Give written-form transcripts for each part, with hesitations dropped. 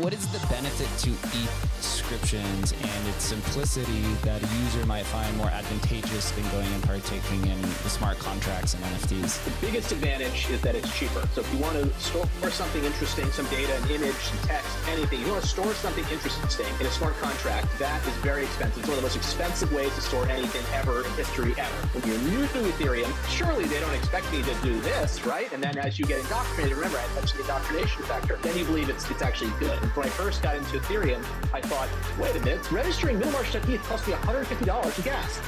what is the benefit to Ethscriptions and its simplicity that a user might find more advantageous than going and partaking in the smart contracts and NFTs? The biggest advantage is that it's cheaper. So if you want to store something interesting, some data, an image, some text, anything, you want to store something interesting in a smart contract, that is very expensive. It's one of the most expensive ways to store anything ever in history ever. When you're new to Ethereum, surely they don't expect me to do this, right? And then as you get indoctrinated, remember, I touched the indoctrination factor, then you believe it's actually good. And when I first got into Ethereum, I thought, wait a minute, registering Middlemarch.ETH cost me $150 of gas.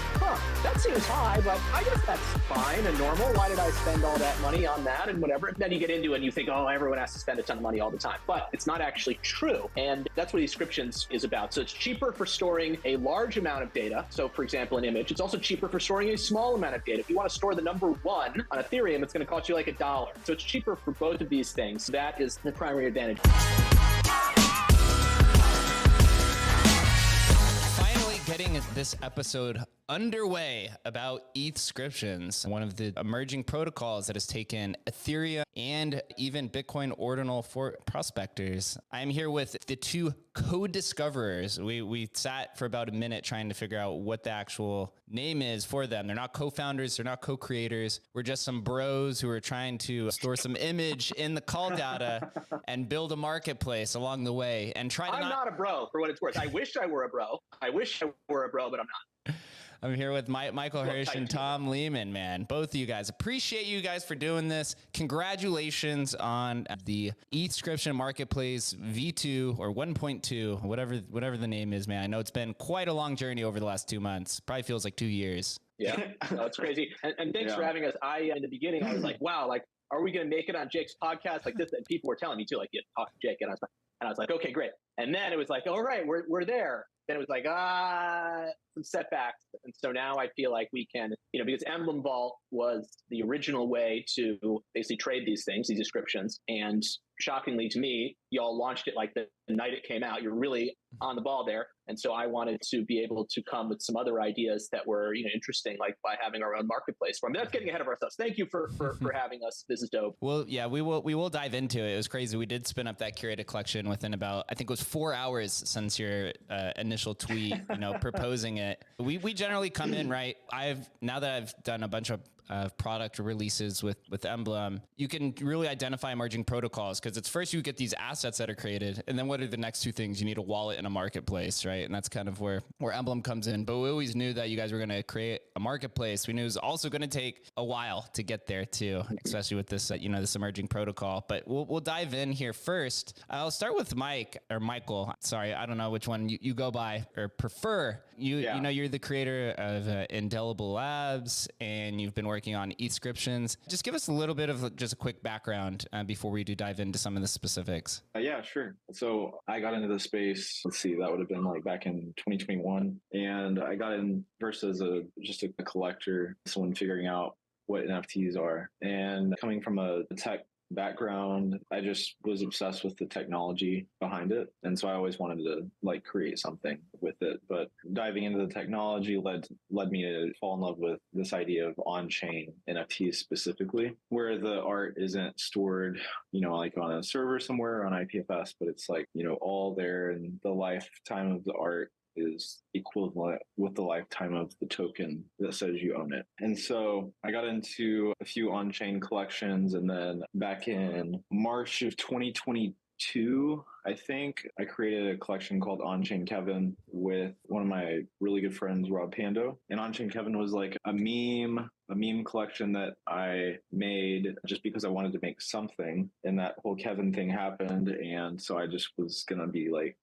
That seems high, but I guess that's fine and normal. Why did I spend all that money on that and whatever? Then you get into it and you think, oh, everyone has to spend a ton of money all the time. But it's not actually true. And that's what Ethscriptions is about. So it's cheaper for storing a large amount of data. So for example, an image. It's also cheaper for storing a small amount of data. If you want to store the number 1 on Ethereum, it's going to cost you like $1. So it's cheaper for both of these things. That is the primary advantage. Getting this episode underway about Ethscriptions, one of the emerging protocols that has taken Ethereum and even Bitcoin ordinal for prospectors. I'm here with the two co-discoverers. We sat for about a minute trying to figure out what the actual name is for them. They're not co-founders, they're not co-creators. We're just some bros who are trying to store some image in the call data and build a marketplace along the way and try to I'm not a bro, for what it's worth. I wish I were a bro. I wish I were a bro, but I'm not. I'm here with Michael Hirsch and Tom Lehman, man. Both of you guys. Appreciate you guys for doing this. Congratulations on the Ethscription Marketplace V2 or 1.2, whatever the name is, man. I know it's been quite a long journey over the last 2 months. Probably feels like 2 years. Yeah, no, it's crazy. And thanks for having us. In the beginning, I was like, wow, like, are we going to make it on Jake's podcast like this? And people were telling me too, like, you talk to Jake. And I was like, okay, great. And then it was like, all right, we're there. Then it was like, some setbacks. And so now I feel like we can, because Emblem Vault was the original way to basically trade these things, these Ethscriptions. And shockingly to me, y'all launched it like the night it came out. You're really on the ball there. And so I wanted to be able to come with some other ideas that were, interesting, like by having our own marketplace. But that's getting ahead of ourselves. Thank you for having us. This is dope. Well, yeah, we will dive into it. It was crazy. We did spin up that curated collection within about, I think it was 4 hours since your initial tweet, proposing it. We generally come in, right? Now that I've done a bunch of product releases with Emblem, you can really identify emerging protocols because it's first you get these assets that are created, and then what are the next two things? You need a wallet and a marketplace, right? And that's kind of where Emblem comes in. But we always knew that you guys were going to create a marketplace. We knew it was also going to take a while to get there too, especially with this, this emerging protocol. But we'll dive in here first. I'll start with Mike or Michael. Sorry, I don't know which one you go by or prefer. You're the creator of Indelible Labs, and you've been working on Ethscriptions. Just give us a little bit of just a quick background before we do dive into some of the specifics. Yeah, sure. So I got into the space, that would have been like back in 2021. And I got in first as just a collector, someone figuring out what NFTs are. And coming from a tech background, I just was obsessed with the technology behind it. And so I always wanted to create something with it. But diving into the technology led me to fall in love with this idea of on-chain NFTs specifically, where the art isn't stored, on a server somewhere on IPFS, but it's all there, and the lifetime of the art is equivalent with the lifetime of the token that says you own it. And so I got into a few on-chain collections, and then back in March of 2022, I think I created a collection called On-Chain Kevin with one of my really good friends, Rob Pando. And On-Chain Kevin was like a meme collection that I made just because I wanted to make something. And that whole Kevin thing happened. And so I just was going to be like,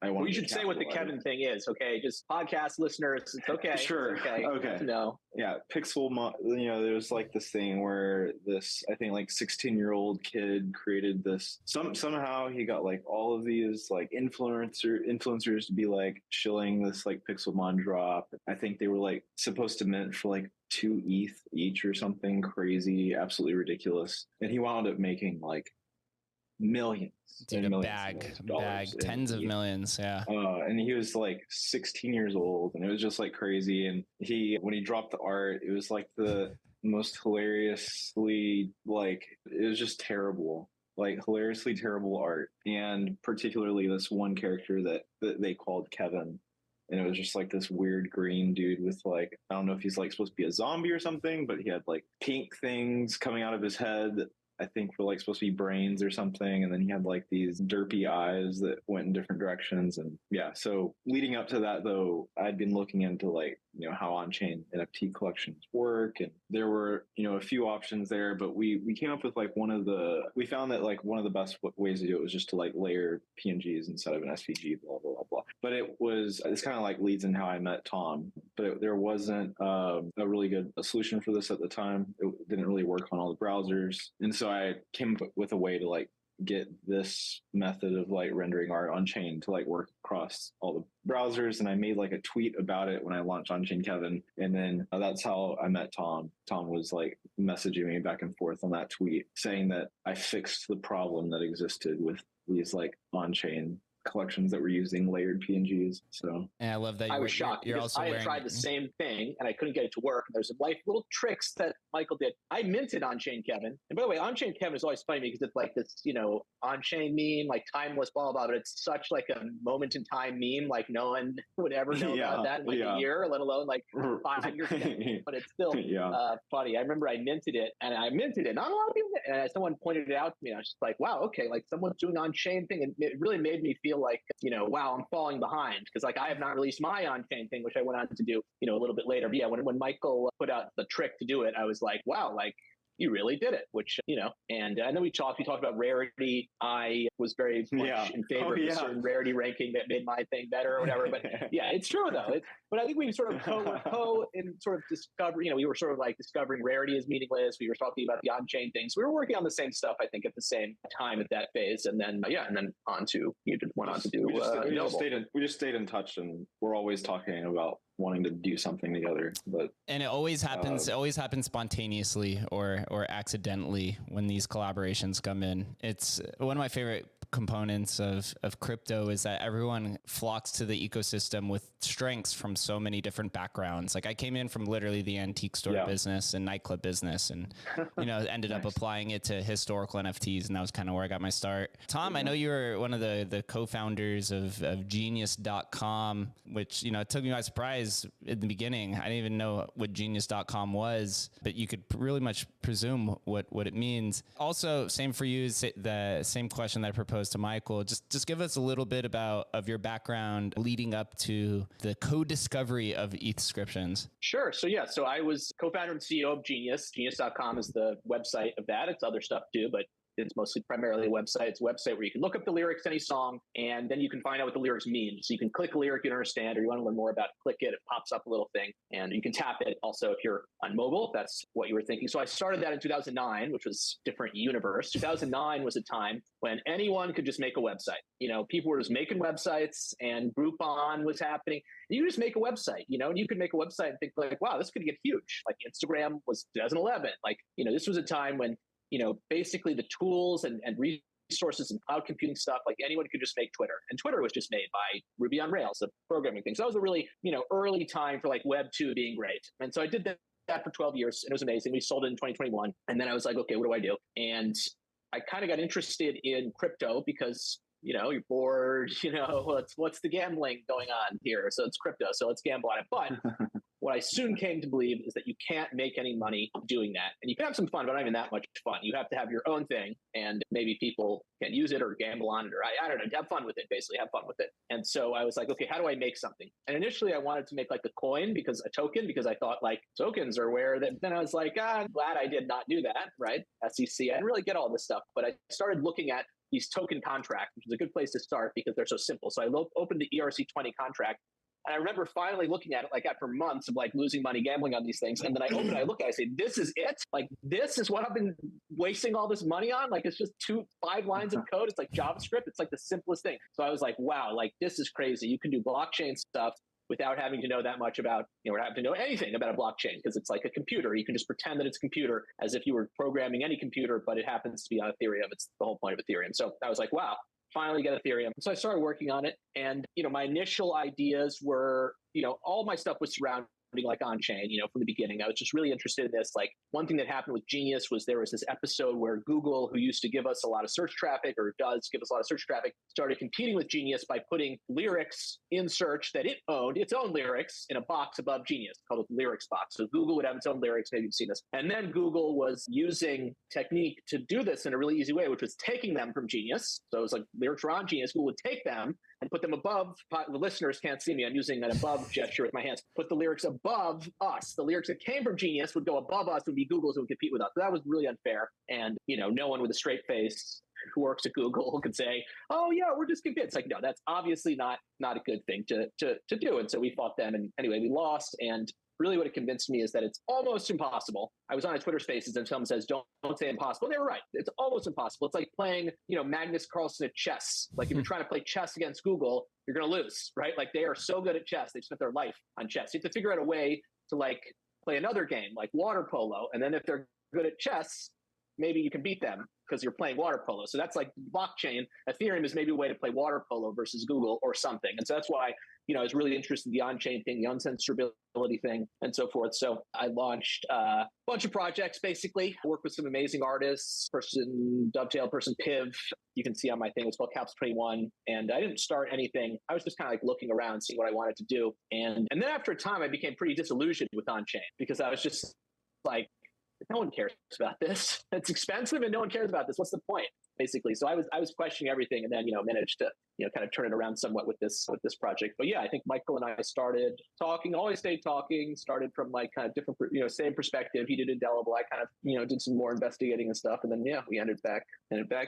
you should say what the Kevin thing is, okay? Just podcast listeners, it's okay. Sure. It's okay. No. Yeah, there's this thing where this, I think 16-year-old kid created this. Somehow he got all of these influencers to be shilling this Pixelmon drop. I think they were supposed to mint for 2 ETH each or something crazy, absolutely ridiculous. And he wound up making millions. Dude, a bag, tens of millions. Yeah. And he was 16 years old, and it was just crazy. And when he dropped the art, it was the most hilariously, it was just terrible. like hilariously terrible art, and particularly this one character that they called Kevin. And it was just like this weird green dude with like, I don't know if he's like supposed to be a zombie or something, but he had like pink things coming out of his head that I think were like supposed to be brains or something. And then he had like these derpy eyes that went in different directions. And yeah, so leading up to that though, I'd been looking into like, how on-chain NFT collections work. And there were, a few options there, but we came up with like we found that like one of the best ways to do it was just to like layer PNGs instead of an SVG, blah, blah, blah, blah. But it's kind of like leads in how I met Tom, but there wasn't a really good solution for this at the time. It didn't really work on all the browsers. And so I came up with a way to like get this method of like rendering art on chain to like work across all the browsers. And I made like a tweet about it when I launched On Chain Kevin. And then that's how I met Tom. Tom was like messaging me back and forth on that tweet saying that I fixed the problem that existed with these like on chain collections that were using layered PNGs. So and I love that I was shocked you're because also I had tried the same thing and I couldn't get it to work. There's some like little tricks that Michael did. I minted On-Chain Kevin. And by the way, On-Chain Kevin is always funny because it's like this, on-chain meme, like timeless, blah, blah, but it's such like a moment in time meme. Like no one would ever know about that in like a year, let alone like 5 years ago. But it's still funny. I remember I minted it. Not a lot of people did. And someone pointed it out to me. And I was just like, wow, okay, like someone's doing on-chain thing. And it really made me feel like, wow, I'm falling behind because like I have not released my on-chain thing, which I went on to do, a little bit later. But yeah, when Michael put out the trick to do it, I was like, wow, like you really did it, which, and I know we talked about rarity. I was very much in favor of a certain rarity ranking that made my thing better or whatever. But yeah, it's true though. But I think we sort of discover, we were sort of like discovering rarity is meaningless. We were talking about the on-chain things. We were working on the same stuff, I think, at the same time at that phase. And then, went on to do, we just stayed in touch, and we're always talking about wanting to do something together. And it always happens spontaneously or accidentally when these collaborations come in. It's one of my favorite components of crypto is that everyone flocks to the ecosystem with strengths from so many different backgrounds. Like I came in from literally the antique store business and nightclub business and, ended up applying it to historical NFTs. And that was kind of where I got my start. Tom, I know you were one of the co-founders of genius.com, which, it took me by surprise in the beginning. I didn't even know what genius.com was, but you could really much presume what it means. Also, same for you, the same question that I proposed to Michael. Just give us a little bit of your background leading up to the co-discovery of Ethscriptions. Sure. So I was co-founder and CEO of Genius. Genius.com is the website of that. It's other stuff too, but it's mostly primarily a website. It's a website where you can look up the lyrics to any song, and then you can find out what the lyrics mean. So you can click a lyric you don't understand, or you want to learn more about it, click it. It pops up a little thing, and you can tap it also if you're on mobile, if that's what you were thinking. So I started that in 2009, which was a different universe. 2009 was a time when anyone could just make a website. People were just making websites, and Groupon was happening. You just make a website, and you could make a website and think like, wow, this could get huge. Like Instagram was 2011. Like, this was a time when basically the tools and resources and cloud computing stuff, like anyone could just make Twitter. And Twitter was just made by Ruby on Rails, the programming thing. So that was a really, early time for like Web 2 being great. And so I did that for 12 years, and it was amazing. We sold it in 2021. And then I was like, okay, what do I do? And I kind of got interested in crypto because, you're bored, what's the gambling going on here? So it's crypto. So let's gamble on it. But what I soon came to believe is that you can't make any money doing that. And you can have some fun, but not even that much fun. You have to have your own thing, and maybe people can use it or gamble on it, or I don't know, have fun with it, basically have fun with it. And so I was like, okay, how do I make something? And initially I wanted to make like a token because I thought like tokens are where that. Then I was like, I'm glad I did not do that, right? SEC, I didn't really get all this stuff, but I started looking at these token contracts, which is a good place to start because they're so simple. So I opened the ERC20 contract. And I remember finally looking at it like after months of like losing money gambling on these things. And then I open it, I look at it, I say, this is it? Like, this is what I've been wasting all this money on? Like, it's just 5 lines of code. It's like JavaScript. It's like the simplest thing. So I was like, wow, like this is crazy. You can do blockchain stuff without having to know that much about, or having to know anything about a blockchain, because it's like a computer. You can just pretend that it's a computer as if you were programming any computer, but it happens to be on Ethereum. It's the whole point of Ethereum. So I was like, wow, finally get Ethereum. So I started working on it. And, my initial ideas were, all my stuff was surrounded like on-chain, from the beginning. I was just really interested in this. Like one thing that happened with Genius was there was this episode where Google, who used to give us a lot of search traffic or does give us a lot of search traffic, started competing with Genius by putting lyrics in search that it owned, its own lyrics, in a box above Genius called a lyrics box. So Google would have its own lyrics. Maybe you've seen this. And then Google was using technique to do this in a really easy way, which was taking them from Genius. So it was like lyrics were on Genius. Google would take them and put them above. The listeners can't see me. I'm using an above gesture with my hands. Put the lyrics above us. The lyrics that came from Genius would go above us, would be Google's, and would compete with us. So that was really unfair. And, no one with a straight face who works at Google could say, oh yeah, we're just convinced. Like, no, that's obviously not a good thing to do. And so we fought them. And anyway, we lost. And really what it convinced me is that it's almost impossible. I was on a Twitter Spaces and someone says, don't say impossible. They were right. It's almost impossible. It's like playing, Magnus Carlsen at chess. Like if you're trying to play chess against Google, you're going to lose, right? Like they are so good at chess. They've spent their life on chess. You have to figure out a way to like play another game like water polo. And then if they're good at chess, maybe you can beat them because you're playing water polo. So that's like blockchain. Ethereum is maybe a way to play water polo versus Google or something. And so that's why, I was really interested in the on-chain thing, the uncensorability thing, and so forth. So I launched a bunch of projects, basically. I worked with some amazing artists, Dovetail, Piv. You can see on my thing, it's called Caps 21. And I didn't start anything. I was just kind of like looking around, seeing what I wanted to do. And then after a time, I became pretty disillusioned with on-chain because I was just like, no one cares about this. It's expensive and no one cares about this. What's the point? Basically. So I was questioning everything and then, managed to, kind of turn it around somewhat with this project. But yeah, I think Michael and I started talking, always stayed talking, started from like kind of different, same perspective. He did Indelible. I kind of, did some more investigating and stuff. And then, yeah, we ended back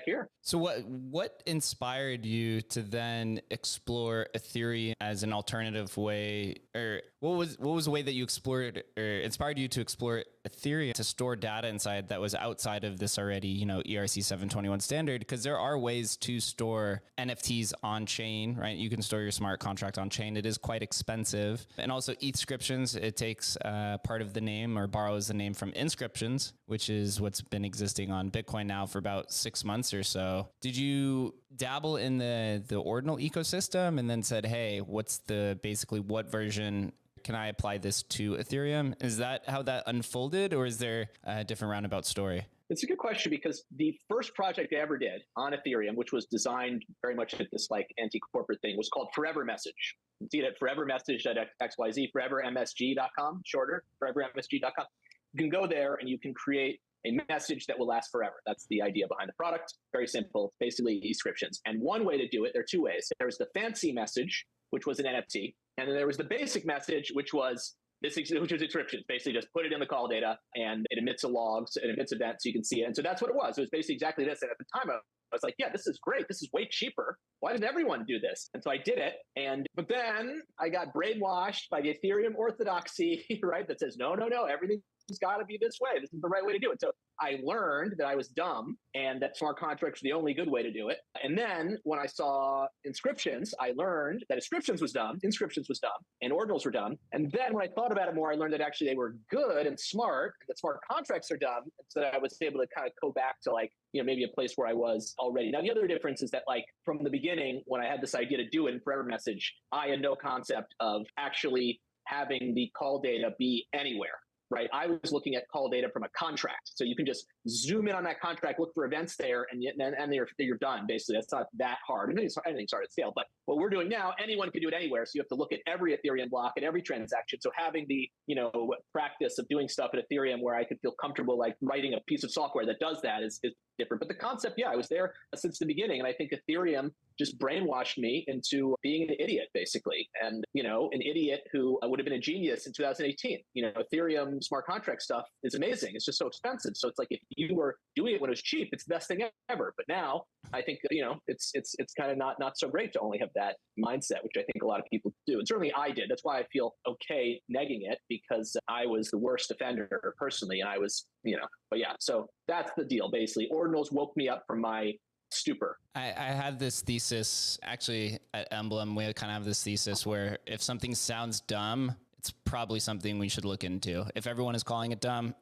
here. So what inspired you to then explore Ethereum as an alternative way, or what was the way that you explored or inspired you to explore Ethereum to store data inside that was outside of this already, ERC 721 standard? Because there are ways to store NFTs on chain, right? You can store your smart contract on chain. It is quite expensive. And also Ethscriptions, it takes part of the name or borrows the name from Inscriptions, which is what's been existing on Bitcoin now for about 6 months or so. Did you dabble in the ordinal ecosystem and then said, hey, what version can I apply this to Ethereum? Is that how that unfolded, or is there a different roundabout story? It's a good question because the first project I ever did on Ethereum, which was designed very much at this like anti-corporate thing, was called Forever Message. You can see it at forevermessage.xyz, forevermsg.com, shorter, forevermsg.com. You can go there and you can create a message that will last forever. That's the idea behind the product. Very simple, basically Ethscriptions. And one way to do it, there are two ways. There's the fancy message, which was an NFT. And then there was the basic message, which was Ethscriptions. Basically just put it in the call data and it emits a log, it emits events so you can see it. And so that's what it was. It was basically exactly this. And at the time I was like, yeah, this is great. This is way cheaper. Why didn't everyone do this? And so I did it. But then I got brainwashed by the Ethereum orthodoxy, right? That says, no, everything's got to be this way. This is the right way to do it. So I learned that I was dumb and that smart contracts were the only good way to do it. And then when I saw Inscriptions, I learned that Inscriptions was dumb, and ordinals were dumb. And then when I thought about it more, I learned that actually they were good and smart, and that smart contracts are dumb. And so I was able to kind of go back to like, maybe a place where I was already. Now, the other difference is that like from the beginning, when I had this idea to do it in Forever Message, I had no concept of actually having the call data be anywhere. Right. I was looking at call data from a contract. So you can just zoom in on that contract, look for events there, and you're done. Basically, that's not that hard. And anything's hard at scale. But what we're doing now, anyone can do it anywhere. So you have to look at every Ethereum block and every transaction. So having the, practice of doing stuff at Ethereum where I could feel comfortable like writing a piece of software that does that is different. But the concept, yeah, I was there since the beginning. And I think Ethereum just brainwashed me into being an idiot, basically. And, an idiot who would have been a genius in 2018. Ethereum smart contract stuff is amazing. It's just so expensive. So it's like if you were doing it when it was cheap, it's the best thing ever. But now I think, it's kind of not so great to only have that mindset, which I think a lot of people do. And certainly I did. That's why I feel okay negging it, because I was the worst offender personally. And I was, but yeah, so that's the deal. Basically, ordinals woke me up from my stupor. I had this thesis actually at Emblem. We kind of have this thesis where if something sounds dumb, it's probably something we should look into. If everyone is calling it dumb,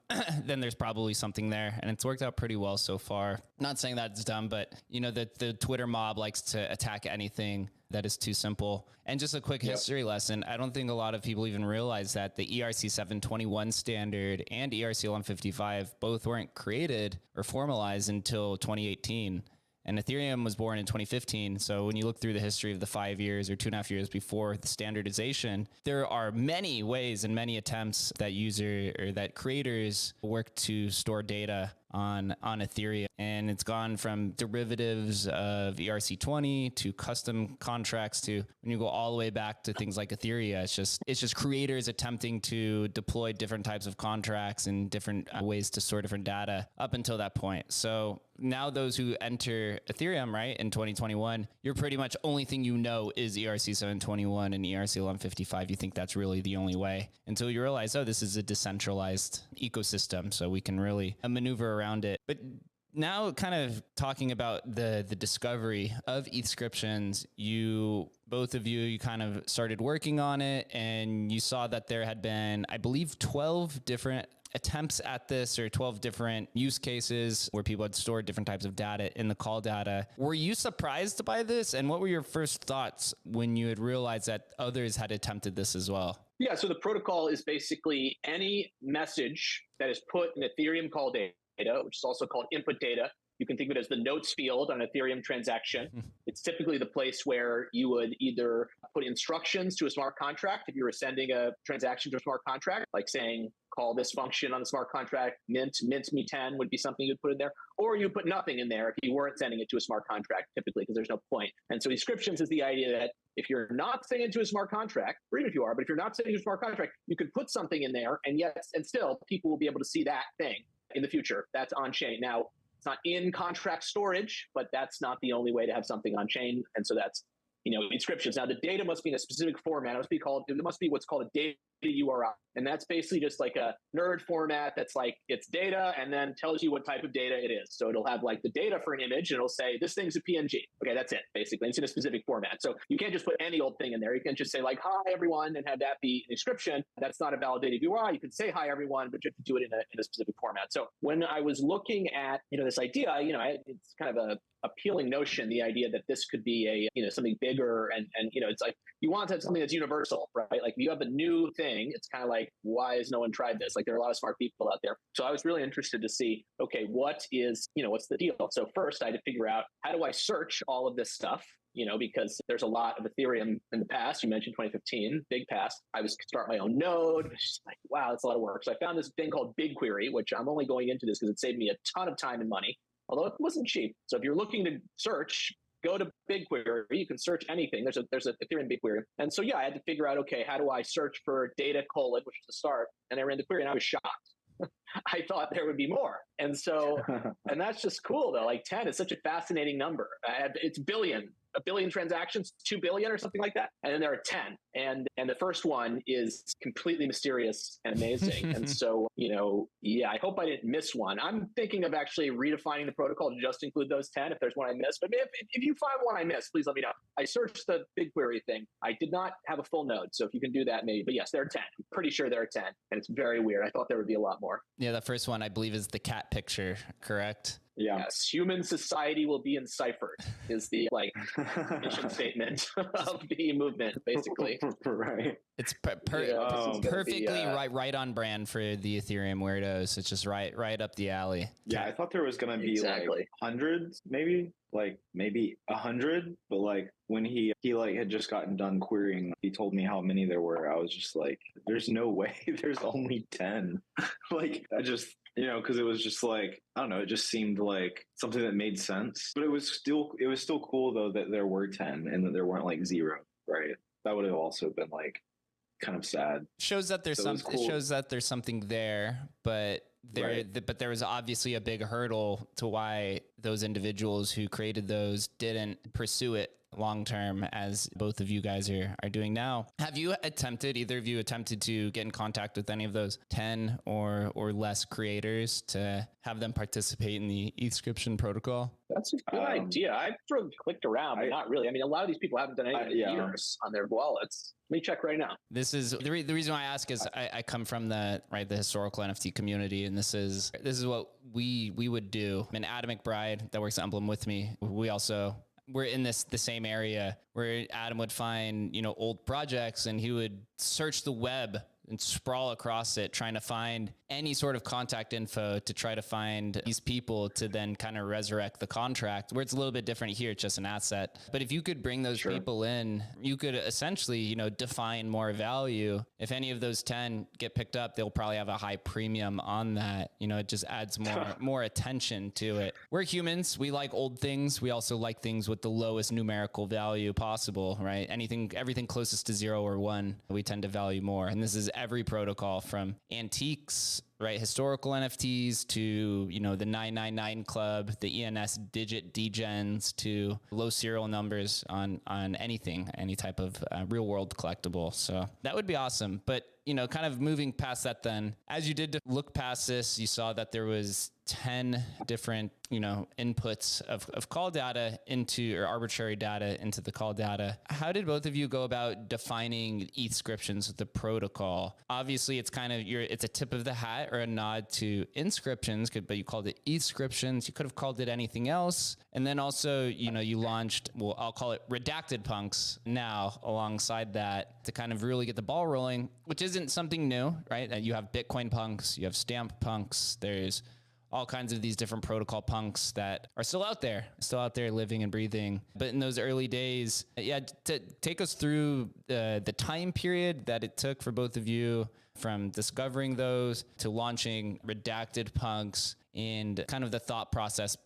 then there's probably something there. And it's worked out pretty well so far. Not saying that it's dumb, but the Twitter mob likes to attack anything that is too simple. And just a quick history lesson. I don't think a lot of people even realize that the ERC 721 standard and ERC 1155 both weren't created or formalized until 2018. And Ethereum was born in 2015. So when you look through the history of the 5 years or 2.5 years before the standardization, there are many ways and many attempts that creators work to store data on Ethereum. And it's gone from derivatives of ERC20 to custom contracts to when you go all the way back to things like Ethereum, it's just creators attempting to deploy different types of contracts and different ways to store different data up until that point. So now those who enter Ethereum, right, in 2021, you're pretty much only thing you know is ERC 721 and ERC 1155. You think that's really the only way until you realize, oh, this is a decentralized ecosystem, so we can really maneuver around it. But now kind of talking about the discovery of Ethscriptions, both of you kind of started working on it and you saw that there had been, I believe, 12 different attempts at this or 12 different use cases where people had stored different types of data in the call data. Were you surprised by this? And what were your first thoughts when you had realized that others had attempted this as well? Yeah, so the protocol is basically any message that is put in Ethereum call data, which is also called input data. You can think of it as the notes field on an Ethereum transaction. It's typically the place where you would either put instructions to a smart contract if you were sending a transaction to a smart contract, like saying, call this function on the smart contract, mint me 10 would be something you'd put in there. Or you put nothing in there if you weren't sending it to a smart contract, typically, because there's no point. And so Ethscriptions is the idea that if you're not sending it to a smart contract, or even if you are, but if you're not sending it to a smart contract, you could put something in there and still people will be able to see that thing in the future. That's on chain. Now, it's not in contract storage, but that's not the only way to have something on chain. And so that's, Ethscriptions. Now, the data must be in a specific format. It must be what's called a data URI. And that's basically just like a nerd format that's like it's data and then tells you what type of data it is. So it'll have like the data for an image and it'll say, this thing's a PNG. Okay, that's it, basically. It's in a specific format. So you can't just put any old thing in there. You can't just say like, hi, everyone, and have that be an inscription. That's not a validated URI. You can say hi, everyone, but you have to do it in a specific format. So when I was looking at, this idea, it's kind of a appealing notion, the idea that this could be something bigger and it's like you want to have something that's universal, right? Like you have a new thing, it's kind of like, why has no one tried this? Like there are a lot of smart people out there. So I was really interested to see, okay, what's the deal? So first I had to figure out, how do I search all of this stuff? Because there's a lot of Ethereum in the past. You mentioned 2015, big past. I was start my own node. It's just like, wow, that's a lot of work. So I found this thing called BigQuery, which I'm only going into this because it saved me a ton of time and money, although it wasn't cheap. So if you're looking to search, go to BigQuery. You can search anything. There's a Ethereum BigQuery. And so, I had to figure out, okay, how do I search for data : which is the start. And I ran the query and I was shocked. I thought there would be more. And so, and that's just cool though. Like 10 is such a fascinating number. It's a billion transactions, 2 billion or something like that. And then there are 10. And the first one is completely mysterious and amazing. And so, I hope I didn't miss one. I'm thinking of actually redefining the protocol to just include those 10 if there's one I missed. But if you find one I missed, please let me know. I searched the BigQuery thing. I did not have a full node. So if you can do that, maybe. But yes, there are 10. I'm pretty sure there are 10. And it's very weird. I thought there would be a lot more. Yeah, the first one I believe is the cat picture, correct? Yeah. Yes, human society will be enciphered is the mission statement of the movement, basically. Right. It's perfectly right on brand for the Ethereum weirdos. It's just right up the alley. Yeah, I thought there was gonna be Exactly. like hundreds, maybe 100, but like when he had just gotten done querying, he told me how many there were. I was just like, there's no way there's only 10. I just because it was just like, I don't know, it just seemed like something that made sense. But it was still cool though that there were 10 and that there weren't like 0, right? That would have also been like kind of sad. Shows that there's something. Cool. It shows that there's something there, but there was obviously a big hurdle to why those individuals who created those didn't pursue it long term, as both of you guys are doing now. Have you attempted, either of you attempted to get in contact with any of those 10 or less creators to have them participate in the Ethscription protocol? That's a good idea. I've sort of clicked around, but not really. I mean, a lot of these people haven't done anything in years on their wallets. Let me check right now. This is the reason why I ask is I come from the historical NFT community, and this is what we would do. And Adam McBride that works at Emblem with me, we're in the same area where Adam would find, old projects, and he would search the web and sprawl across it, trying to find any sort of contact info to try to find these people to then kind of resurrect the contract, where it's a little bit different here. It's just an asset. But if you could bring those people in, you could essentially, define more value. If any of those 10 get picked up, they'll probably have a high premium on that. It just adds more attention to it. We're humans. We like old things. We also like things with the lowest numerical value possible, right? Everything closest to 0 or 1, we tend to value more. And this is every protocol, from antiques, right, historical NFTs, to the 999 club, the ENS digit degens, to low serial numbers on anything, any type of real world collectible. So that would be awesome. But kind of moving past that, then, as you did look past this, you saw that there was 10 different, inputs of call data or arbitrary data into the call data. How did both of you go about defining Ethscriptions with the protocol? Obviously, it's it's a tip of the hat or a nod to inscriptions, but you called it Ethscriptions. You could have called it anything else. And then also, you launched, I'll call it redacted punks now alongside that, to kind of really get the ball rolling, which isn't something new, right? You have Bitcoin punks, you have stamp punks, there's all kinds of these different protocol punks that are still out there living and breathing. But in those early days, to take us through the time period that it took for both of you from discovering those to launching redacted punks, and kind of the thought process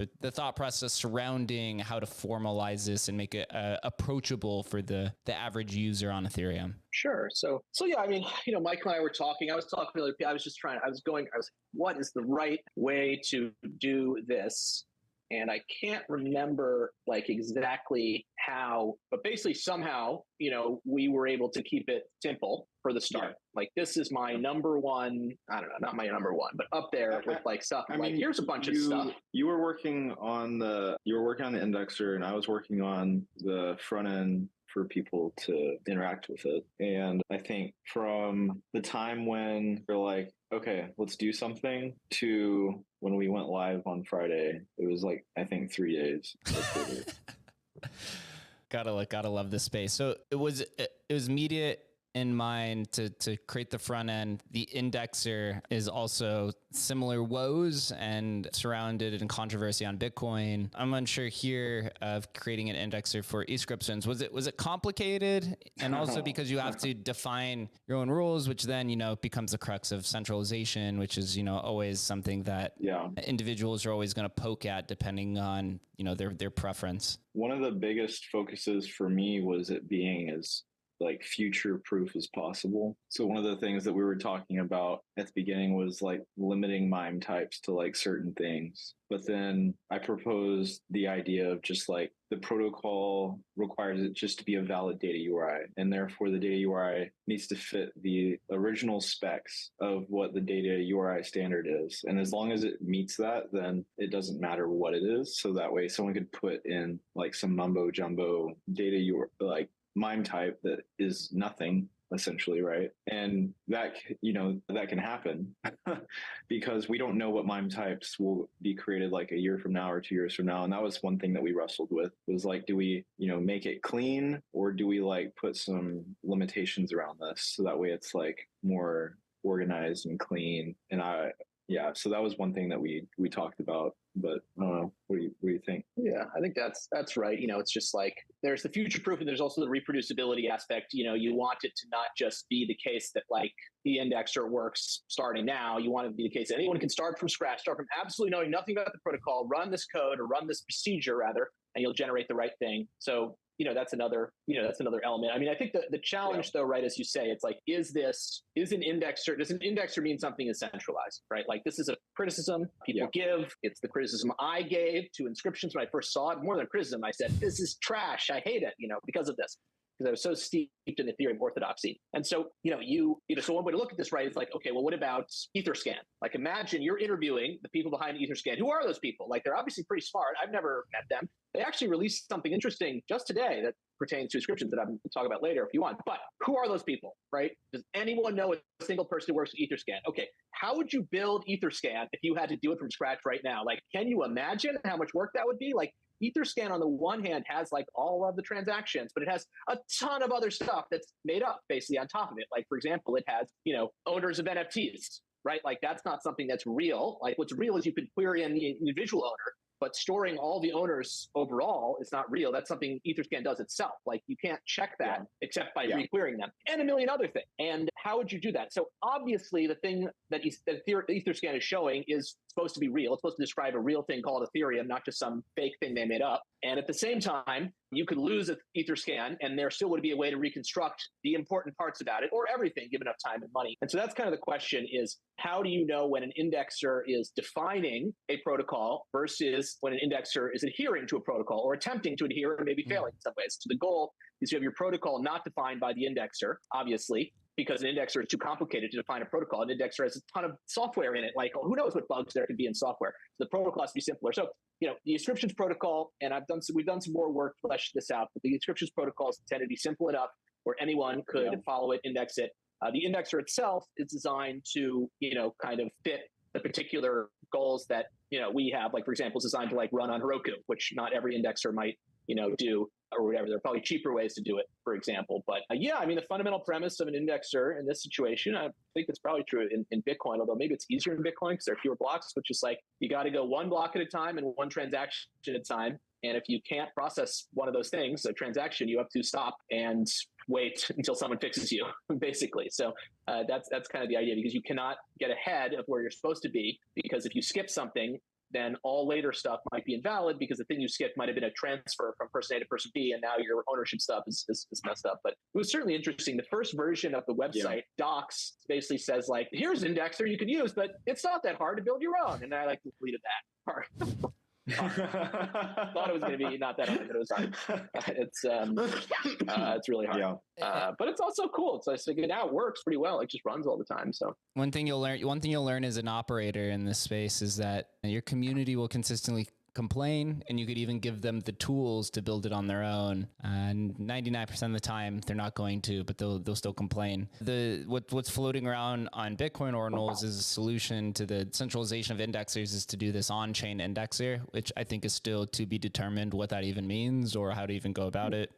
surrounding how to formalize this and make it approachable for the average user on Ethereum. Sure. So yeah, I mean, Mike and I were talking. I was what is the right way to do this? And I can't remember exactly how, but basically somehow, we were able to keep it simple for the start. Yeah. This is my number one, I don't know, not my number one, but up there with stuff. Here's a bunch of stuff. You were working on the indexer, and I was working on the front end for people to interact with it. And I think from the time when we're like, okay, let's do something, to when we went live on Friday, it was I think 3 days. Gotta love this space. So it was immediate in mind to create the front end. The indexer is also similar woes and surrounded in controversy on Bitcoin. I'm unsure here of creating an indexer for Ethscriptions. Was it complicated? And also because you have to define your own rules, which then, becomes the crux of centralization, which is, always something that individuals are always going to poke at depending on, their preference. One of the biggest focuses for me was it being as future proof as possible. So one of the things that we were talking about at the beginning was limiting MIME types to certain things. But then I proposed the idea of just the protocol requires it just to be a valid data URI. And therefore the data URI needs to fit the original specs of what the data URI standard is. And as long as it meets that, then it doesn't matter what it is. So that way someone could put in some mumbo jumbo data URI, MIME type that is nothing, essentially, right? And that can happen because we don't know what MIME types will be created a year from now or 2 years from now. And that was one thing that we wrestled with, was do we make it clean, or do we put some limitations around this so that way it's more organized and clean? And so that was one thing that we talked about. But I don't know, what do you think? Yeah, I think that's right. It's just there's the future proof, and there's also the reproducibility aspect. You want it to not just be the case that the indexer works starting now. You want it to be the case that anyone can start from scratch, start from absolutely knowing nothing about the protocol, run this code, or run this procedure rather, and you'll generate the right thing. So that's another element. I mean, I think the challenge though, right, as you say, it's like, does an indexer mean something is centralized, right? Like, this is a criticism people give. It's the criticism I gave to Inscriptions when I first saw it. More than criticism, I said, this is trash. I hate it, because of this. Because I was so steeped in Ethereum orthodoxy. And so, so one way to look at this, right, is like, okay, well, what about Etherscan? Like, imagine you're interviewing the people behind Etherscan. Who are those people? Like, they're obviously pretty smart. I've never met them. They actually released something interesting just today that pertains to Inscriptions that I'm going to talk about later if you want. But who are those people, right? Does anyone know a single person who works at Etherscan? Okay, how would you build Etherscan if you had to do it from scratch right now? Like, can you imagine how much work that would be? Like, Etherscan on the one hand has like all of the transactions, but it has a ton of other stuff that's made up basically on top of it. Like, for example, it has, owners of NFTs, right? Like, that's not something that's real. Like, what's real is you can query in the individual owner, but storing all the owners overall is not real. That's something Etherscan does itself. Like, you can't check that except by requerying them, and a million other things. And how would you do that? So obviously the thing that Etherscan is showing is supposed to be real. It's supposed to describe a real thing called Ethereum, not just some fake thing they made up. And at the same time, you could lose Etherscan and there still would be a way to reconstruct the important parts about it, or everything, given enough time and money. And so that's kind of the question, is how do you know when an indexer is defining a protocol versus when an indexer is adhering to a protocol, or attempting to adhere and maybe failing in some ways? So the goal is you have your protocol not defined by the indexer, obviously, because an indexer is too complicated to define a protocol. An indexer has a ton of software in it. Like, who knows what bugs there could be in software. So the protocol has to be simpler. So, the Inscriptions protocol, and we've done some more work to flesh this out, but the Inscriptions protocol is intended to be simple enough where anyone could follow it, index it. The indexer itself is designed to, kind of fit the particular goals that, we have. Like, for example, it's designed to like run on Heroku, which not every indexer might, do, or whatever. There are probably cheaper ways to do it, for example. But the fundamental premise of an indexer in this situation, I think it's probably true in Bitcoin, although maybe it's easier in Bitcoin because there are fewer blocks, which is like, you got to go one block at a time and one transaction at a time. And if you can't process one of those things, a transaction, you have to stop and wait until someone fixes you, basically. So that's kind of the idea, because you cannot get ahead of where you're supposed to be, because if you skip something, then all later stuff might be invalid because the thing you skipped might have been a transfer from person A to person B, and now your ownership stuff is messed up. But it was certainly interesting. The first version of the website docs basically says like, here's an indexer you could use, but it's not that hard to build your own. And I like deleted that part. Thought it was going to be not that hard, but it was hard. It's really hard. But it's also cool. It's like, now it works pretty well. It just runs all the time. So one thing you'll learn as an operator in this space is that your community will consistently complain, and you could even give them the tools to build it on their own. And 99% of the time they're not going to, but they'll still complain. What's floating around on Bitcoin ordinals is a solution to the centralization of indexers is to do this on-chain indexer, which I think is still to be determined what that even means or how to even go about it.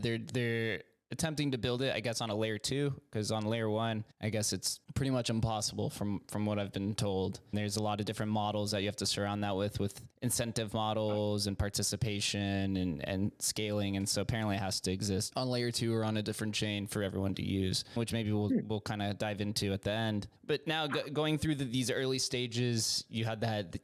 They're attempting to build it, I guess, on a layer 2, because on layer 1, I guess it's pretty much impossible from what I've been told. There's a lot of different models that you have to surround that with incentive models and participation and scaling. And so apparently it has to exist on layer 2 or on a different chain for everyone to use, which maybe we'll kind of dive into at the end. But now going through these early stages, you had that,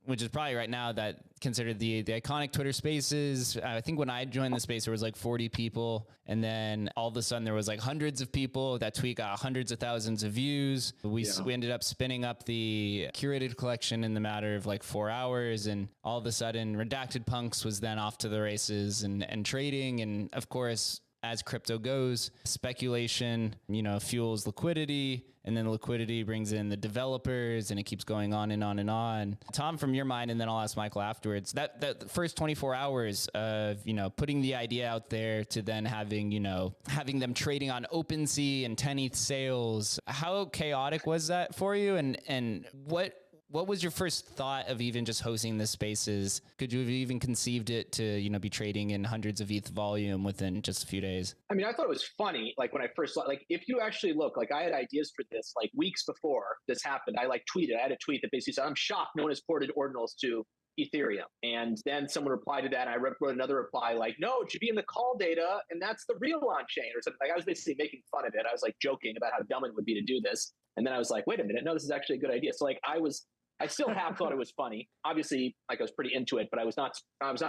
which is probably right now that considered the iconic Twitter Spaces. I think when I joined the space, there was like 40 people. And then all of a sudden there was like hundreds of people. That tweet got hundreds of thousands of views. We ended up spinning up the curated collection in the matter of like 4 hours. And all of a sudden Redacted Punks was then off to the races and trading. And of course, as crypto goes, speculation, fuels liquidity, and then liquidity brings in the developers, and it keeps going on and on and on. Tom, from your mind, and then I'll ask Michael afterwards, that the first 24 hours of, putting the idea out there to then having them trading on OpenSea and 10 ETH sales, how chaotic was that for you? And what was your first thought of even just hosting the spaces? Could you have even conceived it to, be trading in hundreds of ETH volume within just a few days? I mean, I thought it was funny. Like when I first saw, like if you actually look, like I had ideas for this like weeks before this happened. I had a tweet that basically said, I'm shocked no one has ported ordinals to Ethereum. And then someone replied to that, and I wrote another reply like, no, it should be in the call data, and that's the real on-chain or something. Like I was basically making fun of it. I was like joking about how dumb it would be to do this. And then I was like, wait a minute, no, this is actually a good idea. So like I was I still have thought it was funny. Obviously, like I was pretty into it, but I was not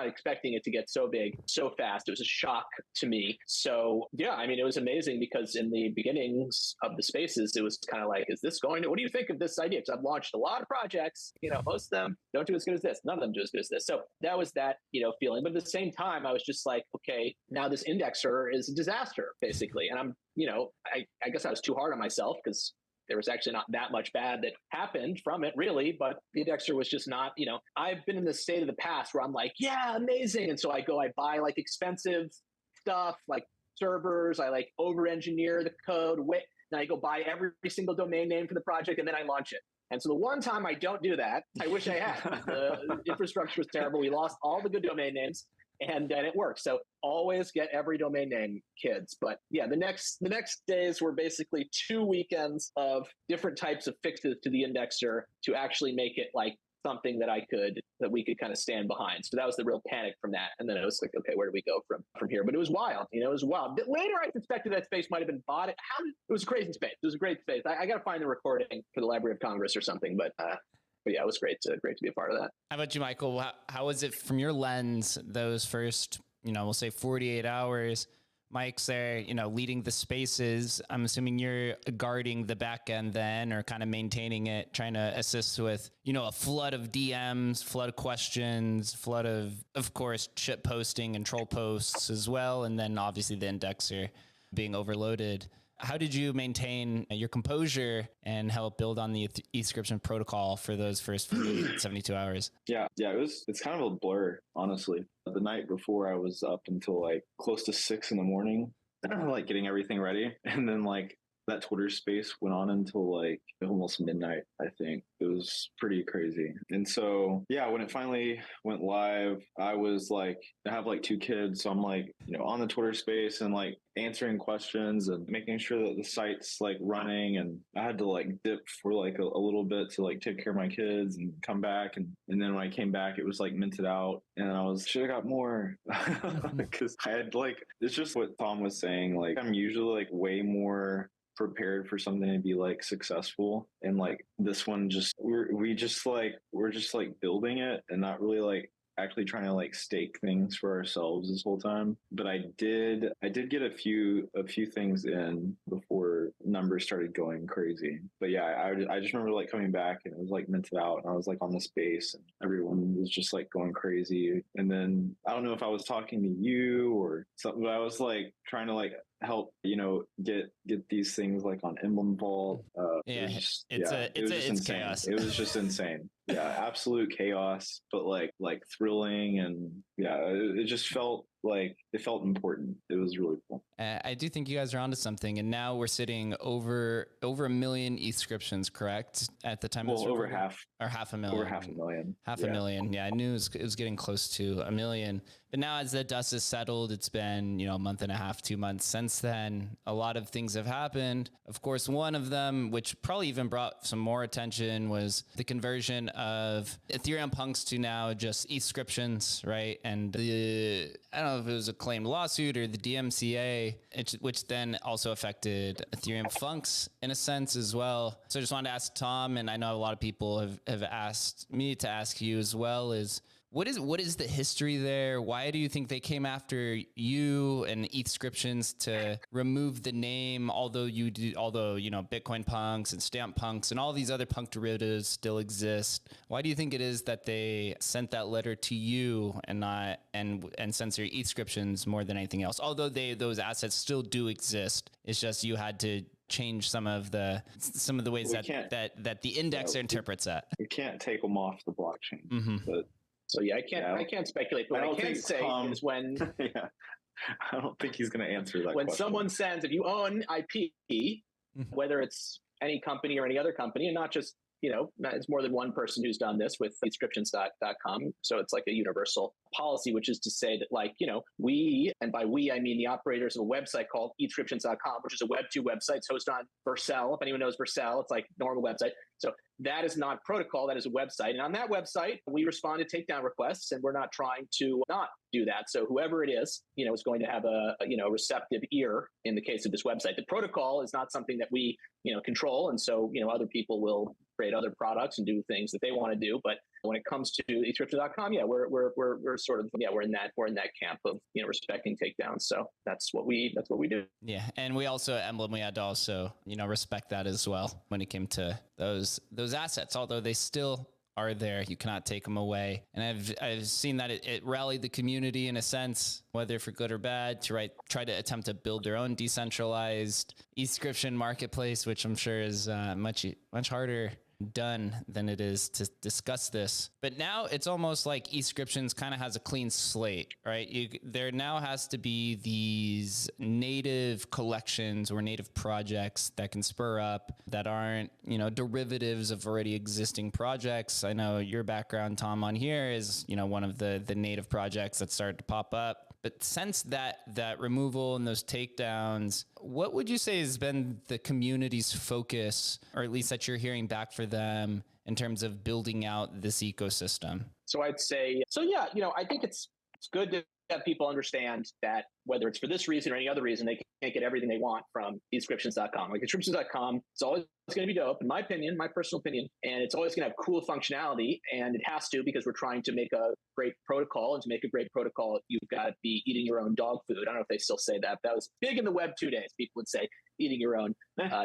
expecting it to get so big so fast. It was a shock to me. So yeah, I mean, it was amazing because in the beginnings of the spaces, it was kind of like, is this going to, what do you think of this idea? Because I've launched a lot of projects, most of them don't do as good as this. None of them do as good as this. So that was that, feeling. But at the same time, I was just like, okay, now this indexer is a disaster, basically. And I'm, I guess I was too hard on myself because there was actually not that much bad that happened from it, really. But the indexer was just not, I've been in the state of the past where I'm like, yeah, amazing. And so I buy like expensive stuff, like servers. I like over-engineer the code. Then I go buy every single domain name for the project, and then I launch it. And so the one time I don't do that, I wish I had. The infrastructure was terrible. We lost all the good domain names, and then it works. So always get every domain name, kids. But yeah, the next days were basically 2 weekends of different types of fixes to the indexer to actually make it like something that we could kind of stand behind. So that was the real panic from that. And then it was like, okay, where do we go from here? But it was wild. It was wild. But later, I suspected that space might have been bought. It was a crazy space. It was a great space. I got to find the recording for the Library of Congress or something. But yeah, it was great to be a part of that. How about you, Michael? How was it from your lens, those first, we'll say 48 hours? Mike's there, leading the spaces. I'm assuming you're guarding the back end then, or kind of maintaining it, trying to assist with, a flood of DMs, flood of questions, flood of course, shit posting and troll posts as well. And then obviously the indexer being overloaded. How did you maintain your composure and help build on the Ethscription protocol for those first 72 hours? Yeah, it's kind of a blur, honestly. The night before, I was up until like close to 6 a.m, like getting everything ready. And then like that Twitter space went on until like almost midnight, I think. It was pretty crazy. And so, yeah, when it finally went live, I was like, I have like 2 kids. So I'm like, on the Twitter space and like answering questions and making sure that the site's like running. And I had to like dip for like a little bit to like take care of my kids and come back. And then when I came back, it was like minted out. And I should have got more because I had like, it's just what Tom was saying. Like, I'm usually like way more prepared for something to be like successful, and like this one we're just building it and not really like actually trying to like stake things for ourselves this whole time. But I did get a few things in before numbers started going crazy. But yeah, I just remember like coming back and it was like minted out and I was like on the space and everyone was just like going crazy. And then I don't know if I was talking to you or something, but I was like trying to like help get these things like on Emblem Vault. It's chaos. It was just insane. Yeah, absolute chaos, but like thrilling, and yeah, it just felt like it felt important. It was really cool. I do think you guys are onto something, and now we're sitting over 1 million Ethscriptions, correct? At the time, well, over half a million. Over half a million. Half a million. Yeah, I knew it was getting close to 1 million. But now, as the dust has settled, it's been a month and a half, 2 months since then. A lot of things have happened. Of course, one of them, which probably even brought some more attention, was the conversion of Ethereum punks to now just Ethscriptions, right? And I don't know if it was a claimed lawsuit or the DMCA, which then also affected Ethereum funks in a sense as well. So I just wanted to ask Tom, and I know a lot of people have asked me to ask you as well, is what is the history there? Why do you think they came after you and Ethscriptions to remove the name? Although Bitcoin punks and stamp punks and all these other punk derivatives still exist. Why do you think it is that they sent that letter to you and not and censor Ethscriptions more than anything else? Although those assets still do exist, it's just you had to change some of the ways that the indexer interprets that. We can't take them off the blockchain, but. So yeah, I can't speculate, but what I can say is when I don't think he's going to answer that when question. Someone sends, if you own IP, whether it's any company or any other company, and not just it's more than one person who's done this with ethscriptions.com. So it's like a universal policy, which is to say that we, and by we, I mean the operators of a website called ethscriptions.com, which is a Web2 website. It's hosted on Vercel. If anyone knows Vercel, it's like a normal website. So that is not protocol. That is a website. And on that website, we respond to takedown requests, and we're not trying to not do that. So whoever it is, is going to have a receptive ear in the case of this website. The protocol is not something that we, control. And so, other people will create other products and do things that they want to do. But when it comes to ethscriptions.com, we're sort of, we're in that camp of, respecting takedowns. So that's what we do. Yeah. And we also at Emblem, we had to also, respect that as well when it came to those assets, although they still are there. You cannot take them away. And I've seen that it rallied the community in a sense, whether for good or bad, to try to attempt to build their own decentralized Ethscription marketplace, which I'm sure is much harder done than it is to discuss this. But now it's almost like Ethscriptions kind of has a clean slate, right? There now has to be these native collections or native projects that can spur up that aren't, derivatives of already existing projects. I know your background, Tom, on here is, one of the native projects that started to pop up. But since that removal and those takedowns, what would you say has been the community's focus, or at least that you're hearing back for them in terms of building out this ecosystem? So I'd say, I think it's good to have people understand that whether it's for this reason or any other reason, they can't get everything they want from ethscriptions.com. Like ethscriptions.com, it's always going to be dope, in my opinion, my personal opinion, and it's always going to have cool functionality, and it has to, because we're trying to make a great protocol, and to make a great protocol, you've got to be eating your own dog food. I don't know if they still say that. That was big in the web 2 days. People would say eating your own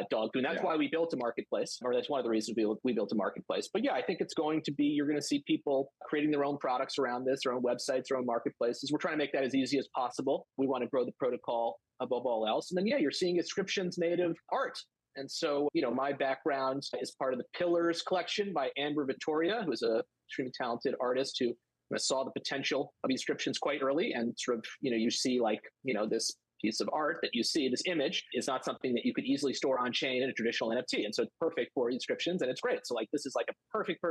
dog food. And that's why we built a marketplace, or that's one of the reasons we built a marketplace. But yeah, I think it's going to be, you're going to see people creating their own products around this, their own websites, their own marketplaces. We're trying to make that as easy as possible. We want to grow the protocol above all else. And then, you're seeing Ethscriptions native art. And so, my background is part of the Pillars collection by Amber Vittoria, who is a extremely talented artist who saw the potential of Ethscriptions quite early. And sort of, you see this piece of art that you see, this image, is not something that you could easily store on chain in a traditional NFT. And so it's perfect for Ethscriptions, and it's great. So this is like a perfect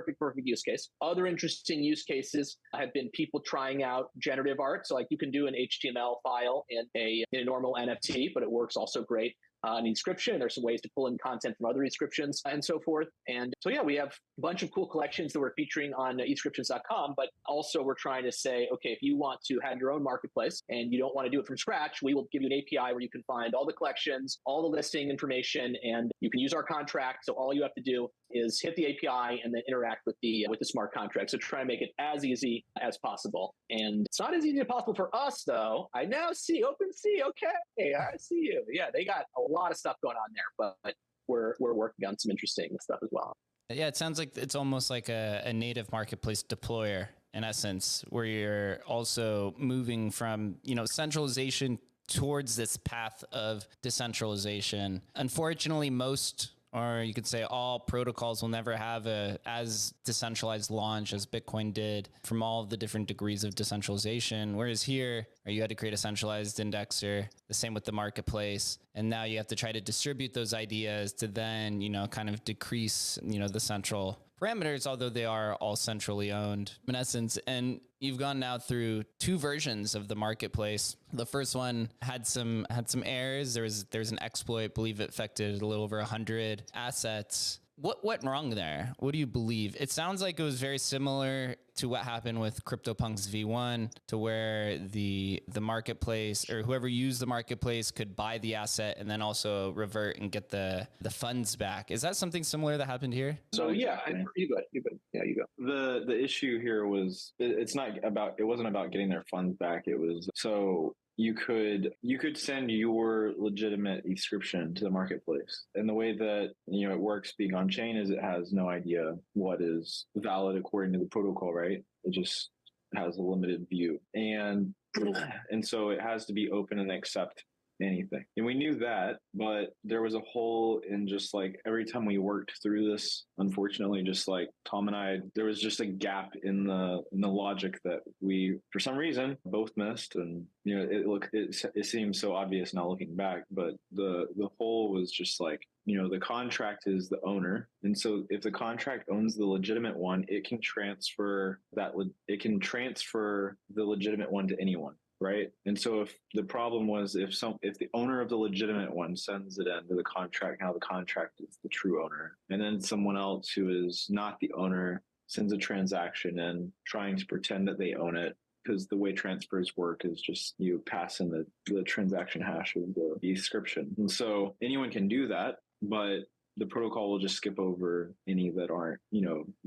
use case. Other interesting use cases have been people trying out generative art. So you can do an HTML file in a normal NFT, but it works also great an Ethscription. There's some ways to pull in content from other Ethscriptions and so forth. And so, we have a bunch of cool collections that we're featuring on ethscriptions.com, but also we're trying to say, okay, if you want to have your own marketplace and you don't want to do it from scratch, we will give you an API where you can find all the collections, all the listing information, and you can use our contract. So all you have to do is hit the API and then interact with the smart contract. So try and make it as easy as possible. And it's not as easy as possible for us, though. I now see OpenSea. Okay, I see you. Yeah, they got a lot of stuff going on there, but we're working on some interesting stuff as well. Yeah, it sounds like it's almost like a native marketplace deployer in essence, where you're also moving from, centralization towards this path of decentralization. Unfortunately, most, or you could say all, protocols will never have a as decentralized launch as Bitcoin did from all of the different degrees of decentralization. Whereas here, you had to create a centralized indexer, the same with the marketplace. And now you have to try to distribute those ideas to then, kind of decrease, the central parameters, although they are all centrally owned in essence. And you've gone now through 2 versions of the marketplace. The first one had some errors. There's an exploit, I believe it affected a little over 100 assets. What went wrong there? What do you believe? It sounds like it was very similar to what happened with CryptoPunks V1, to where the marketplace, or whoever used the marketplace, could buy the asset and then also revert and get the funds back. Is that something similar that happened here? So you go. Yeah, you go. The issue here was it wasn't about getting their funds back. It was so you could send your legitimate Ethscription to the marketplace. And the way that it works being on chain is it has no idea what is valid according to the protocol, right? It just has a limited view. And so it has to be open and accept anything. And we knew that, but there was a hole in just every time we worked through this, unfortunately, just like Tom and I, there was just a gap in the logic that we, for some reason, both missed. And it seems so obvious now looking back, but the hole was just the contract is the owner. And so if the contract owns the legitimate one, it can transfer the legitimate one to anyone. Right. And so if the problem was if the owner of the legitimate one sends it into the contract, now the contract is the true owner, and then someone else who is not the owner sends a transaction in trying to pretend that they own it, because the way transfers work is just you pass in the transaction hash of the Ethscription. And so anyone can do that, but the protocol will just skip over any that aren't,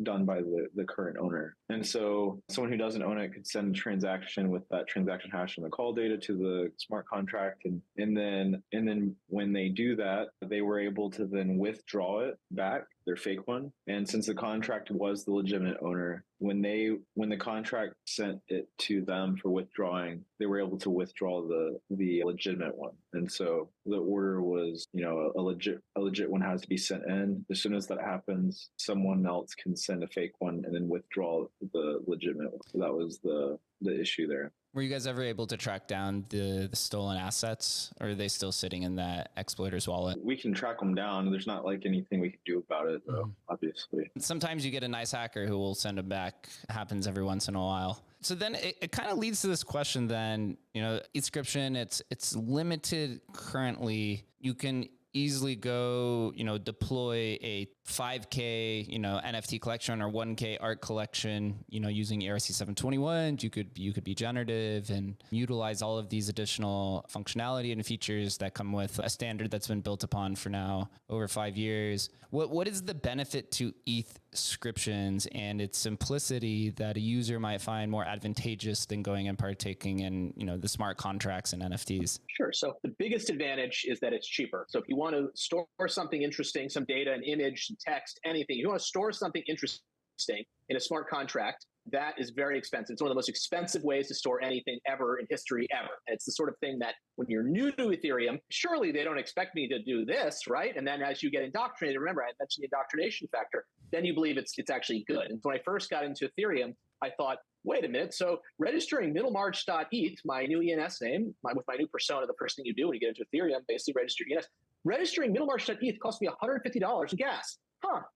done by the current owner. And so someone who doesn't own it could send a transaction with that transaction hash and the call data to the smart contract. And then when they do that, they were able to then withdraw it back, their fake one. And since the contract was the legitimate owner, when the contract sent it to them for withdrawing, they were able to withdraw the legitimate one. And so the order was, a legit one has to be sent in. As soon as that happens, someone else can send a fake one and then withdraw the legitimate one. So that was the issue there. Were you guys ever able to track down the stolen assets, or are they still sitting in that exploiter's wallet? We can track them down. There's not like anything we can do about it, though, obviously. Sometimes you get a nice hacker who will send them back. Happens every once in a while. So then it kind of leads to this question then, Ethscription, it's limited currently. You can easily go, deploy a 5K, NFT collection or 1K art collection, using ERC 721. You could be generative and utilize all of these additional functionality and features that come with a standard that's been built upon for now over 5 years. What is the benefit to Ethscriptions and its simplicity that a user might find more advantageous than going and partaking in, the smart contracts and NFTs? Sure. So the biggest advantage is that it's cheaper. So if you want to store something interesting, some data, an image, some text, anything, you want to store something interesting in a smart contract, that is very expensive. It's one of the most expensive ways to store anything ever in history ever. And it's the sort of thing that when you're new to Ethereum, surely they don't expect me to do this, right? And then as you get indoctrinated, remember I mentioned the indoctrination factor, then you believe it's actually good. And when I first got into Ethereum, I thought, wait a minute. So registering middlemarch.eth, my new ENS name, with my new persona, the first thing you do when you get into Ethereum, basically register ENS. Registering middlemarch.eth cost me $150 in gas.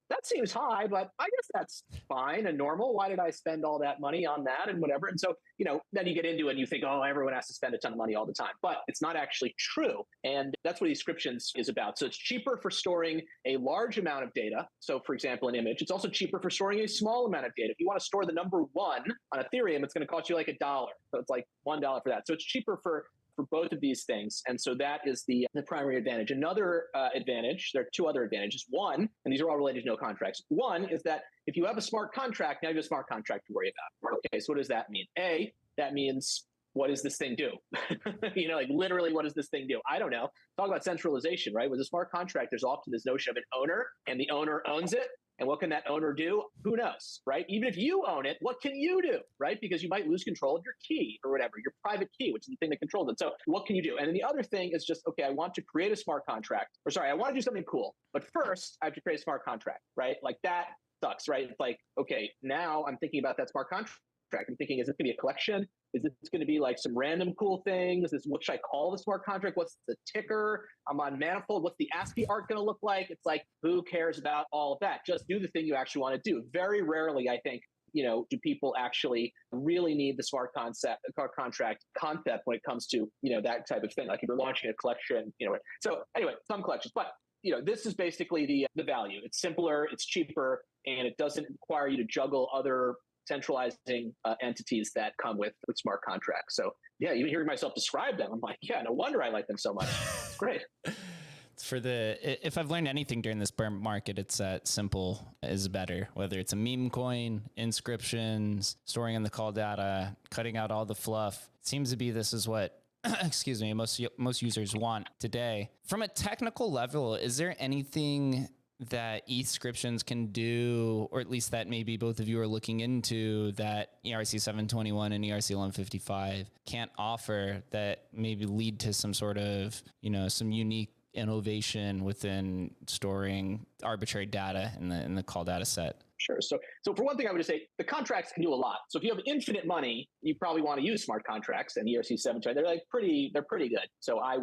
That seems high, but I guess that's fine and normal. Why did I spend all that money on that and whatever? And so, then you get into it and you think, oh, everyone has to spend a ton of money all the time, but it's not actually true. And that's what Ethscriptions is about. So it's cheaper for storing a large amount of data. So for example, an image, it's also cheaper for storing a small amount of data. If you want to store the number 1 on Ethereum, it's going to cost you like $1. So it's like $1 for that. So it's cheaper for both of these things. And so that is the primary advantage. Another advantage, there are 2 other advantages. One, and these are all related to no contracts. One is that if you have a smart contract, now you have a smart contract to worry about. Okay, so what does that mean? That means, what does this thing do? Like literally, what does this thing do? I don't know. Talk about centralization, right? With a smart contract, there's often this notion of an owner, and the owner owns it. And what can that owner do? Who knows, right? Even if you own it, what can you do, right? Because you might lose control of your key or whatever, your private key, which is the thing that controls it. So what can you do? And then the other thing is just, okay, I want to create a smart contract. I want to do something cool. But first, I have to create a smart contract, right? Like that sucks, right? It's like, okay, now I'm thinking about that smart contract. I'm thinking, is it going to be a collection? Is it going to be like some random cool things? What should I call the smart contract? What's the ticker? I'm on Manifold. What's the ASCII art going to look like? It's like, who cares about all of that? Just do the thing you actually want to do. Very rarely, I think, do people actually really need the smart contract concept when it comes to, that type of thing? Like if you're launching a collection, So anyway, some collections, but this is basically the value. It's simpler, it's cheaper, and it doesn't require you to juggle other centralizing entities that come with smart contracts. So yeah, even hearing myself describe them, I'm like, yeah, no wonder I like them so much. It's great. If I've learned anything during this bear market, it's that simple is better. Whether it's a meme coin, inscriptions, storing in the call data, cutting out all the fluff. It seems to be this is what most users want today. From a technical level, is there anything that Ethscriptions can do, or at least that maybe both of you are looking into, that ERC 721 and ERC 1155 can't offer, that maybe lead to some sort of, some unique innovation within storing arbitrary data in the call data set? Sure. So for one thing, I would just say the contracts can do a lot. So if you have infinite money, you probably want to use smart contracts, and ERC 720, they're pretty good. So I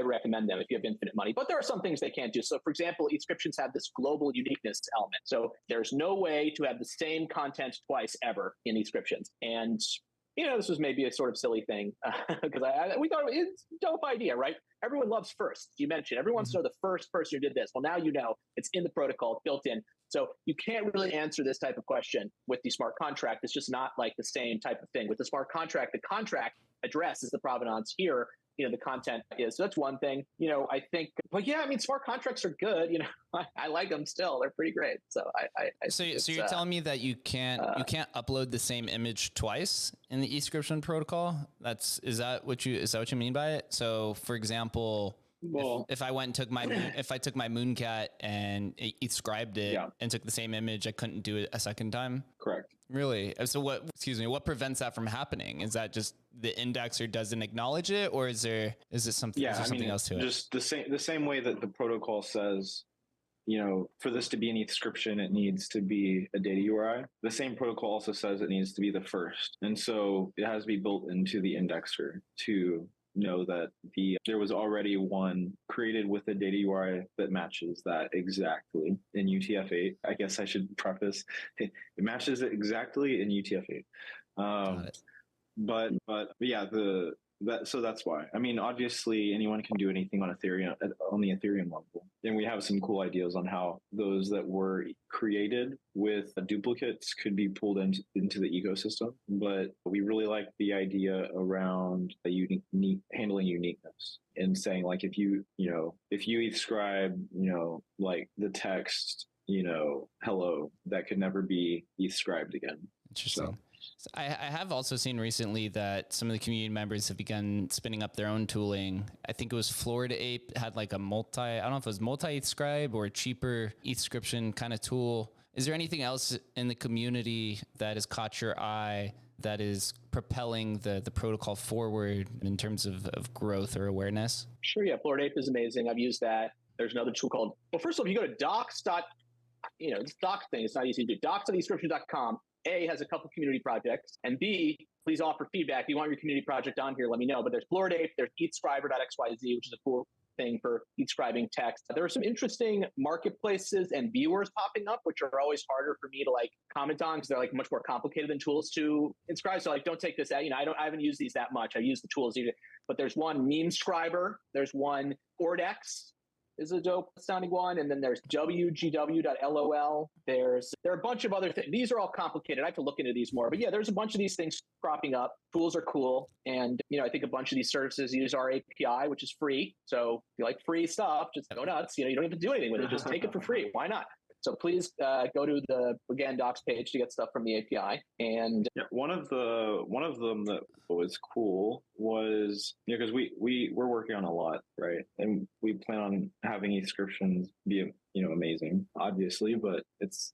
recommend them if you have infinite money. But there are some things they can't do. So for example, Ethscriptions have this global uniqueness element. So there's no way to have the same content twice ever in Ethscriptions. And this was maybe a sort of silly thing because we thought it's a dope idea, right? Everyone loves first. You mentioned everyone wants to know the first person who did this. Well, now it's in the protocol, built in. So you can't really answer this type of question with the smart contract. It's just not like the same type of thing. With the smart contract, the contract address is the provenance. Here, the content is. So that's one thing, I think, but yeah, I mean, smart contracts are good. I like them still. They're pretty great. So So you're telling me that you can't upload the same image twice in the Ethscription protocol? Is that what you mean by it? So for example, well, if I went and took my Mooncat and Ethscribed it and took the same image, I couldn't do it a second time? Correct. Really? So what prevents that from happening? Is that just the indexer doesn't acknowledge it, or is it something else to it? Just the same way that the protocol says, for this to be an Ethscription, it needs to be a data URI. The same protocol also says it needs to be the first. And so it has to be built into the indexer to know that there was already one created with a data URI that matches that exactly in UTF-8. I guess I should preface it matches it exactly in UTF-8. But yeah, so that's why. I mean, obviously anyone can do anything on Ethereum on the Ethereum level. And we have some cool ideas on how those that were created with duplicates could be pulled into the ecosystem. But we really like the idea around handling uniqueness and saying, like, if you Ethscribe, like the text, hello, that could never be Ethscribed again. Interesting. So I have also seen recently that some of the community members have begun spinning up their own tooling. I think it was Florida Ape had like I don't know if it was multi-Ethscribe or a cheaper Ethscription kind of tool. Is there anything else in the community that has caught your eye that is propelling the protocol forward in terms of growth or awareness? Sure, yeah. Florida Ape is amazing. I've used that. There's another tool called, well, first of all, if you go to docs. This doc thing, it's not easy to do. docs.ethscriptions.com. A, has a couple community projects, and B, please offer feedback. If you want your community project on here, let me know. But there's Florida Ape, there's ethscriber.xyz, which is a cool thing for Ethscribing text. There are some interesting marketplaces and viewers popping up, which are always harder for me to comment on because they're much more complicated than tools to inscribe. So don't take this out. I haven't used these that much. I use the tools, but there's one Memescriber, there's one Ordex is a dope sounding one. And then there's wgw.lol. There are a bunch of other things. These are all complicated. I have to look into these more. But yeah, there's a bunch of these things cropping up. Tools are cool. And, I think a bunch of these services use our API, which is free. So if you like free stuff, just go nuts. You don't have to do anything with it. Just take it for free. Why not? So please go to the docs page to get stuff from the API. And one of them that was cool was because we're working on a lot, right? And we plan on having Ethscriptions be amazing, obviously, but it's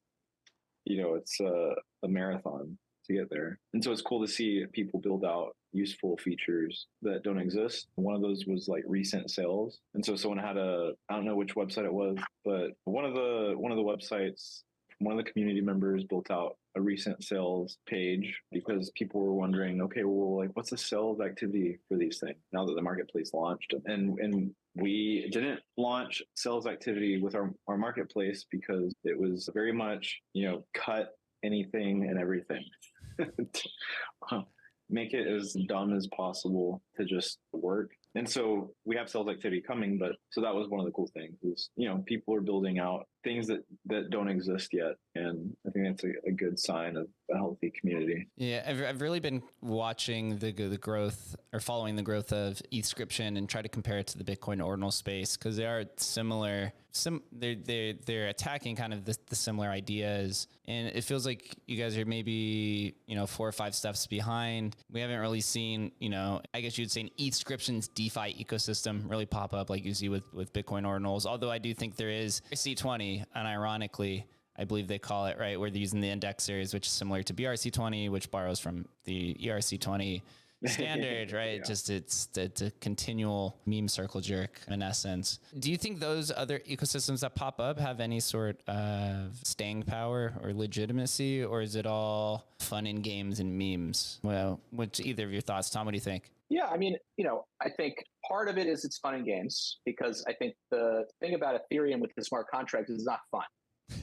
a marathon to get there. And so it's cool to see people build out useful features that don't exist. One of those was recent sales. And so someone had I don't know which website it was, but one of the websites, one of the community members built out a recent sales page because people were wondering, okay, well, what's the sales activity for these things now that the marketplace launched? And we didn't launch sales activity with our marketplace because it was very much, cut anything and everything. Make it as dumb as possible to just work. And so we have sales activity coming, but so that was one of the cool things is, people are building out things that don't exist yet. And I think that's a good sign of a healthy community. Yeah, I've really been watching the growth or following the growth of Ethscription and try to compare it to the Bitcoin ordinal space because they are similar. They're attacking kind of the similar ideas, and it feels like you guys are maybe 4 or 5 steps behind. We haven't really seen I guess you'd say an Ethscriptions DeFi ecosystem really pop up like you see with Bitcoin ordinals. Although I do think there is C20, and ironically, I believe they call it, right, where they're using the indexers, which is similar to BRC20, which borrows from the ERC20 standard, right? Yeah. Just it's a continual meme circle jerk in essence. Do you think those other ecosystems that pop up have any sort of staying power or legitimacy, or is it all fun and games and memes? Well, which either of your thoughts, Tom? What do you think? Yeah, I mean, I think part of it is it's fun and games because I think the thing about Ethereum with the smart contracts is it's not fun.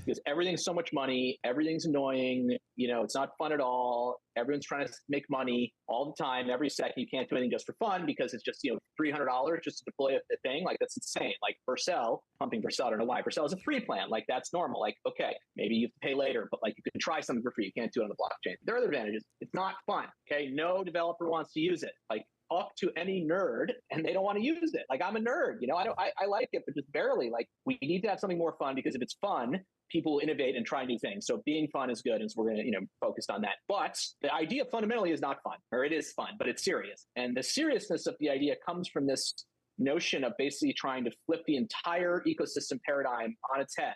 because everything's so much money, everything's annoying, it's not fun at all. Everyone's trying to make money all the time, every second. You can't do anything just for fun because it's just, $300 just to deploy a thing. Like, that's insane. Like Vercel, pumping Vercel, I don't know why. Vercel is a free plan. Like, that's normal. Like, okay, maybe you have to pay later, but like you can try something for free. You can't do it on the blockchain. There are other advantages. It's not fun. Okay. No developer wants to use it. Like, talk to any nerd and they don't want to use it. Like, I'm a nerd, I like it, but just barely. Like, we need to have something more fun, because if it's fun, people will innovate and try new things. So being fun is good. And so we're going to, focus on that. But the idea fundamentally is not fun, or it is fun, but it's serious. And the seriousness of the idea comes from this notion of basically trying to flip the entire ecosystem paradigm on its head.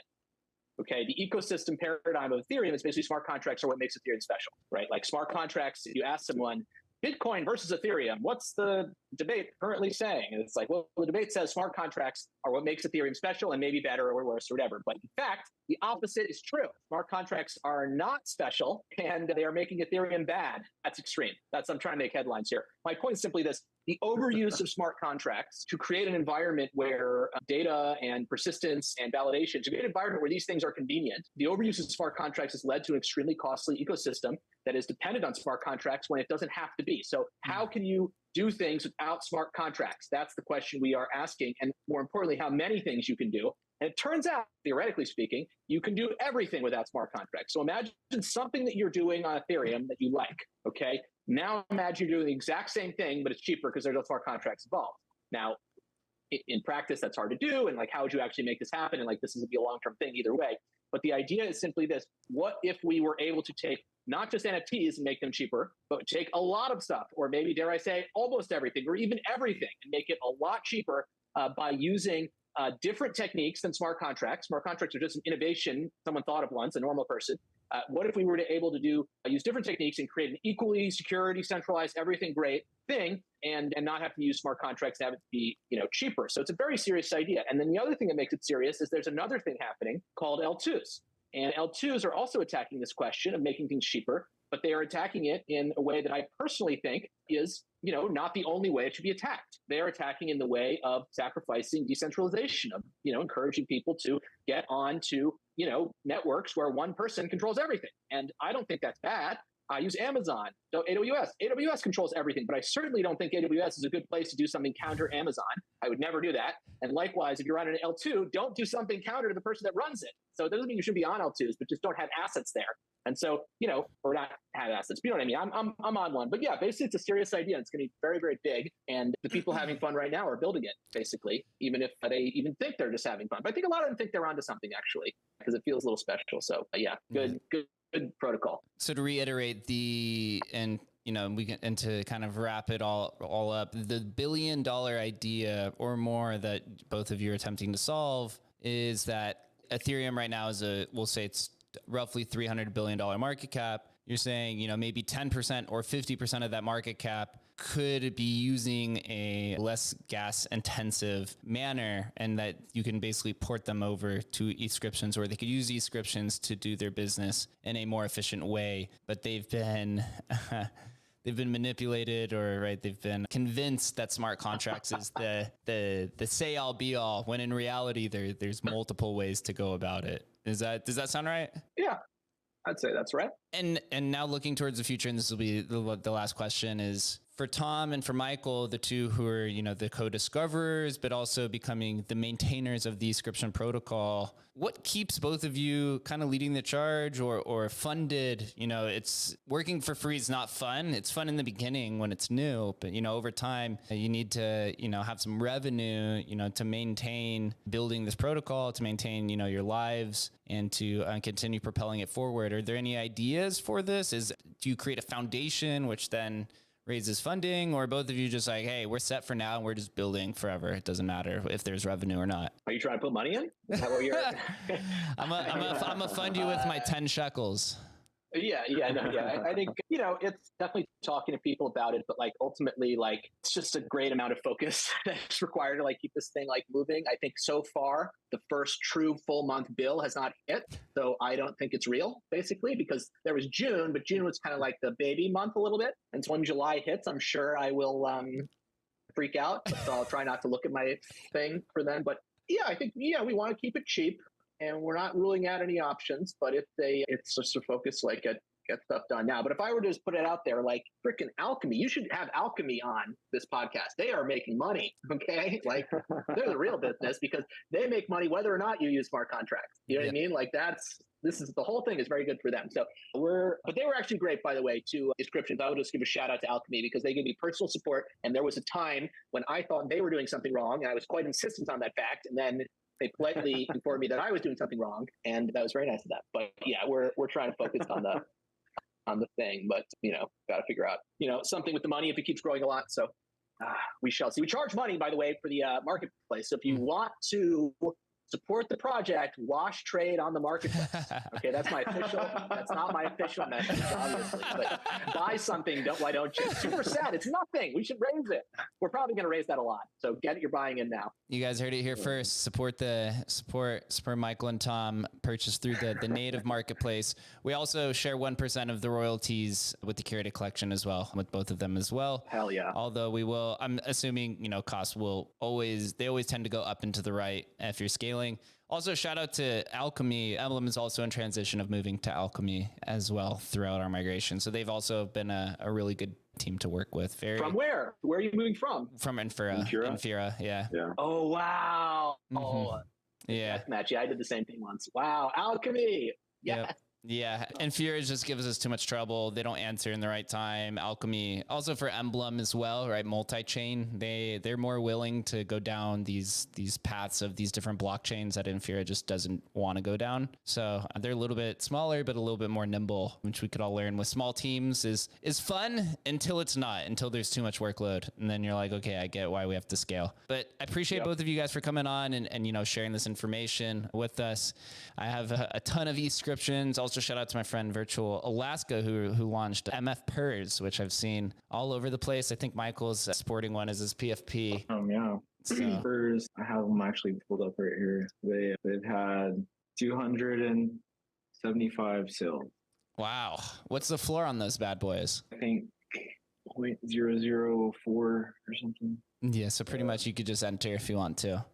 Okay, the ecosystem paradigm of Ethereum is basically smart contracts are what makes Ethereum special, right? Like smart contracts, if you ask someone, Bitcoin versus Ethereum, what's the debate currently saying? And it's like, well, the debate says smart contracts are what makes Ethereum special and maybe better or worse or whatever. But in fact, the opposite is true. Smart contracts are not special and they are making Ethereum bad. That's extreme. I'm trying to make headlines here. My point is simply this: the overuse of smart contracts to create an environment where data and persistence and validation, to create an environment where these things are convenient. The overuse of smart contracts has led to an extremely costly ecosystem that is dependent on smart contracts when it doesn't have to be. So how can you do things without smart contracts? That's the question we are asking. And more importantly, how many things you can do. And it turns out, theoretically speaking, you can do everything without smart contracts. So imagine something that you're doing on Ethereum that you like, okay? Now imagine you're doing the exact same thing, but it's cheaper because there's no smart contracts involved. Now, in practice, that's hard to do. And like, how would you actually make this happen? And like, this is going to be a long-term thing either way. But the idea is simply this: what if we were able to take not just NFTs and make them cheaper, but take a lot of stuff, or maybe, dare I say, almost everything, or even everything, and make it a lot cheaper by using different techniques than smart contracts. Smart contracts are just an innovation someone thought of once, a normal person. What if we were able to use different techniques and create an equally secure, decentralized, everything great thing, and not have to use smart contracts and have it be cheaper? So it's a very serious idea. And then the other thing that makes it serious is there's another thing happening called L2s. And L2s are also attacking this question of making things cheaper, but they are attacking it in a way that I personally think is, not the only way it should be attacked. They are attacking in the way of sacrificing decentralization, of, encouraging people to get onto, networks where one person controls everything. And I don't think that's bad. I use Amazon, so AWS. AWS controls everything, but I certainly don't think AWS is a good place to do something counter Amazon. I would never do that. And likewise, if you're on an L2, don't do something counter to the person that runs it. So it doesn't mean you should be on L2s, but just don't have assets there. And so, or not have assets. But you know what I mean? I'm on one. But yeah, basically it's a serious idea. It's going to be very, very big. And the people having fun right now are building it, basically, even if they even think they're just having fun. But I think a lot of them think they're onto something, actually, because it feels a little special. So yeah, good protocol. So to reiterate and to kind of wrap it all up, the $1 billion idea or more that both of you are attempting to solve is that Ethereum right now is we'll say it's roughly $300 billion market cap. You're saying, maybe 10% or 50% of that market cap could be using a less gas intensive manner, and that you can basically port them over to Ethscriptions, or they could use Ethscriptions to do their business in a more efficient way. But they've been manipulated, or they've been convinced that smart contracts is the say all be all, when in reality there's multiple ways to go about it. Does that sound right? Yeah, I'd say that's right. And now looking towards the future, and this will be the last question, is for Tom and for Michael, the two who are, the co-discoverers, but also becoming the maintainers of the Ethscription protocol. What keeps both of you kind of leading the charge or funded? It's working for free is not fun. It's fun in the beginning when it's new, but, over time you need to, have some revenue, to maintain building this protocol, to maintain, your lives, and to continue propelling it forward. Are there any ideas for this? Do you create a foundation, which then raises funding, or both of you just like, hey, we're set for now and we're just building forever? It doesn't matter if there's revenue or not. Are you trying to put money in? Is that what you're... I'm gonna fund you with my 10 shekels. Yeah. I think, it's definitely talking to people about it, but ultimately, it's just a great amount of focus that's required to keep this thing moving. I think so far, the first true full month bill has not hit. So I don't think it's real, basically, because there was June, but June was kind of like the baby month a little bit. And so when July hits, I'm sure I will freak out. So I'll try not to look at my thing for then. But yeah, I think, we want to keep it cheap. and we're not ruling out any options, but it's just a focus, like get stuff done now. But if I were to just put it out there, like freaking Alchemy, you should have Alchemy on this podcast. They are making money. Okay. Like they're the real business because they make money whether or not you use smart contracts. You know what I mean? Like the whole thing is very good for them. So but they were actually great, by the way, to Ethscriptions. I would just give a shout out to Alchemy because they gave me personal support. And there was a time when I thought they were doing something wrong. And I was quite insistent on that fact. And then they politely informed me that I was doing something wrong. And that was very nice of them. But yeah, we're trying to focus on the thing, but got to figure out, something with the money if it keeps growing a lot. So we shall see. We charge money, by the way, for the marketplace. So if you want to support the project, wash trade on the marketplace. Okay, that's not my official message, obviously. But buy something, why don't you? 2%, it's nothing. We should raise it. We're probably going to raise that a lot. So get your buying in now. You guys heard it here first. Support Michael and Tom. Purchase through the native marketplace. We also share 1% of the royalties with the curated collection as well, with both of them as well. Hell yeah. Although I'm assuming, costs will always tend to go up and to the right if you're scaling. Also, shout out to Alchemy. Emblem is also in transition of moving to Alchemy as well throughout our migration. So they've also been a really good team to work with. From where? Where are you moving from? From Infura, yeah. Oh, wow. Mm-hmm. Oh, yeah. Match. Yeah, I did the same thing once. Wow. Alchemy. Yeah. Yep. Yeah, and Infura just gives us too much trouble. They don't answer in the right time. Alchemy, also for Emblem as well, right? Multi-chain, they're more willing to go down these paths of these different blockchains that Infura just doesn't want to go down. So they're a little bit smaller, but a little bit more nimble, which we could all learn with small teams is fun until it's not, until there's too much workload. And then you're like, okay, I get why we have to scale. But I appreciate both of you guys for coming on and sharing this information with us. I have a ton of Ethscriptions. Also, shout out to my friend Virtual Alaska who launched MF Pers, which I've seen all over the place. I think Michael's sporting one as his PFP. Yeah. So. Pers, I have them actually pulled up right here. They've had 275 sales. Wow. What's the floor on those bad boys? I think 0.004 or something. Yeah, so pretty much you could just enter if you want to.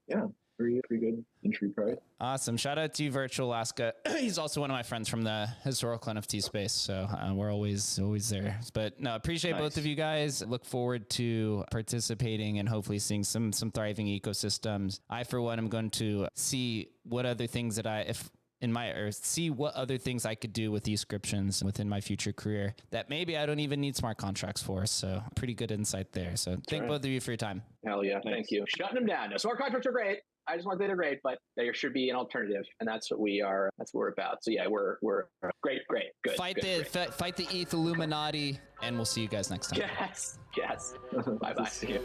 Yeah. Pretty good entry price. Awesome. Shout out to you, Virtual Alaska. He's also one of my friends from the historical NFT space. So we're always there. But no, appreciate both of you guys. Look forward to participating and hopefully seeing some thriving ecosystems. I, for one, am going to see what other things see what other things I could do with Ethscriptions within my future career that maybe I don't even need smart contracts for. So pretty good insight there. So thank both of you for your time. Hell yeah. Thank you. Shutting them down. No, smart contracts are great. I just want to say they're great, but there should be an alternative. And that's what we are. That's what we're about. So yeah, we're great. Good. Fight the ETH Illuminati, and we'll see you guys next time. Yes. Bye-bye. See you.